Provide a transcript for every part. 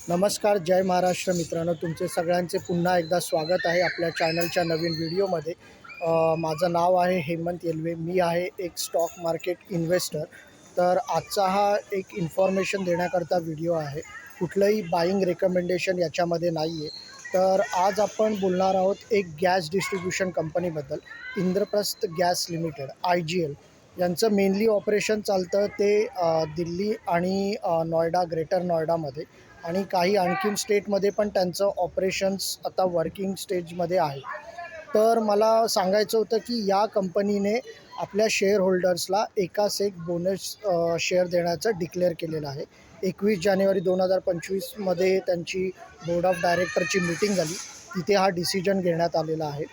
नमस्कार, जय महाराष्ट्र मित्रांनो, तुमचे सगळ्यांचे पुन्हा एकदा स्वागत आहे आपल्या चॅनलच्या नवीन व्हिडिओमध्ये। माझं नाव आहे हेमंत येल्वे, मी आहे एक स्टॉक मार्केट इन्व्हेस्टर। तर आजचा हा एक इन्फॉर्मेशन देण्याकरता व्हिडिओ आहे, कुठलंही बाईंग रेकमेंडेशन याच्यामध्ये नाही आहे। तर आज आपण बोलणार आहोत एक गॅस डिस्ट्रीब्युशन कंपनीबद्दल, इंद्रप्रस्थ गॅस लिमिटेड IGL यांचं मेनली ऑपरेशन चालतं ते दिल्ली आणि नोएडा, ग्रेटर नोएडामध्ये आणि काही आणखीन स्टेटमध्ये पण त्यांचं ऑपरेशन्स आता वर्किंग स्टेजमध्ये आहे। तर मला सांगायचं होतं की या कंपनीने आपल्या शेअर होल्डर्सला एकास एक बोनस शेअर देण्याचं डिक्लेअर केलेलं आहे। 21 जानेवारी 2025मध्ये त्यांची बोर्ड ऑफ डायरेक्टरची मीटिंग झाली, तिथे हा डिसिजन घेण्यात आलेला आहे।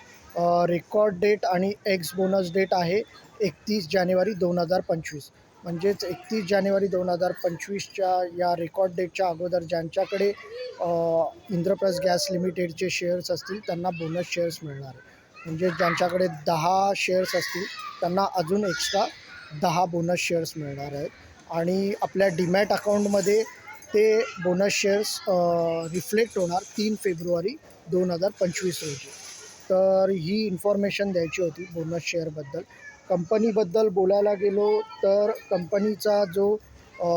रेकॉर्ड डेट आणि एक्स बोनस डेट आहे 31 जानेवारी 2025। म्हणजेच 31 जानेवारी 2025च्या या रेकॉर्ड डेटच्या अगोदर ज्यांच्याकडे इंद्रप्रस्थ गॅस लिमिटेडचे शेअर्स असतील त्यांना बोनस शेअर्स मिळणार आहे। म्हणजे ज्यांच्याकडे 10 शेअर्स असतील त्यांना अजून एक्स्ट्रा 10 बोनस शेअर्स मिळणार आहेत आणि आपल्या डीमॅट अकाउंटमध्ये ते बोनस शेअर्स रिफ्लेक्ट होणार 3 फेब्रुवारी 2025 रोजी। तर ही इन्फॉर्मेशन द्यायची होती बोनस शेअरबद्दल। कंपनीबद्दल बोलायला गेलो तर कंपनीचा जो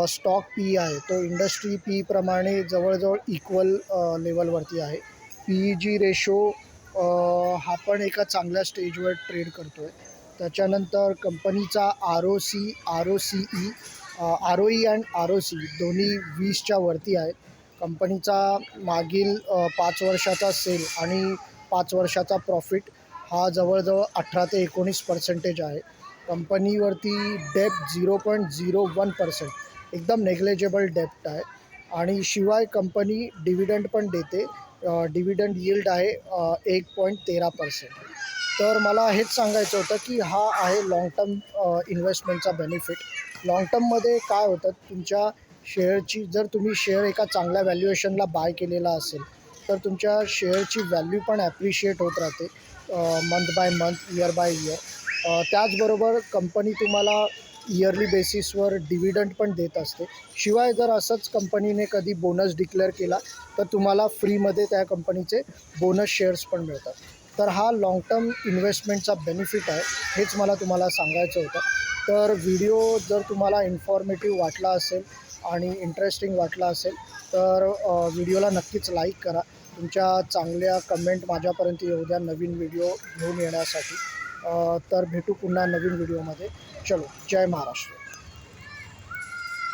स्टॉक पी आहे तो इंडस्ट्री पी प्रमाणे जवळजवळ इक्वल लेवलवरती आहे। PEG रेशो हा पण एका चांगल्या स्टेजवर ट्रेड करतो आहे। त्याच्यानंतर कंपनीचा ROE अँड ROC दोन्ही 20च्या वरती आहे। कंपनीचा मागील 5 वर्षाचा सेल आणि 5 वर्षाचा प्रॉफिट हा जवळजवळ 18 ते 19% आहे। कंपनीवरती डेप्ट 0.01%, एकदम नेग्लेजेबल डेप्ट आहे आणि शिवाय कंपनी डिव्हिडंड पण देते। डिव्हिडंड यील्ड आहे 1.13%। तर मला हेच सांगायचं होतं की हा आहे लाँग टर्म इन्व्हेस्टमेंटचा बेनिफिट। लाँग टर्ममध्ये काय होतं, तुमच्या शेअरची जर तुम्ही शेअर एका चांगल्या व्हॅल्युएशनला बाय केलेला असेल तर तुमच्या शेअरची व्हॅल्यू पण ॲप्रिशिएट होत राहते month by month, year by year. त्याचबरोबर कंपनी तुम्हाला इयरली बेसिसवर डिव्हिडंड पण देत असते। शिवाय जर असंच कंपनीने कधी बोनस डिक्लेअर केला तर तुम्हाला फ्रीमध्ये त्या कंपनीचे बोनस शेअर्स पण मिळतात। तर हा लाँग टर्म इन्व्हेस्टमेंटचा बेनिफिट आहे, हेच मला तुम्हाला सांगायचं होतं। तर व्हिडिओ जर तुम्हाला इन्फॉर्मेटिव्ह वाटला असेल आणि इंटरेस्टिंग वाटला असेल तर व्हिडिओला नक्कीच लाईक करा। तुमच्या चांगल्या कमेंट माझ्यापर्यंत येऊ द्या नवीन व्हिडिओ घेऊन येण्यासाठी। तर भेटू पुन्हा नवीन व्हिडिओमध्ये। चलो, जय महाराष्ट्र।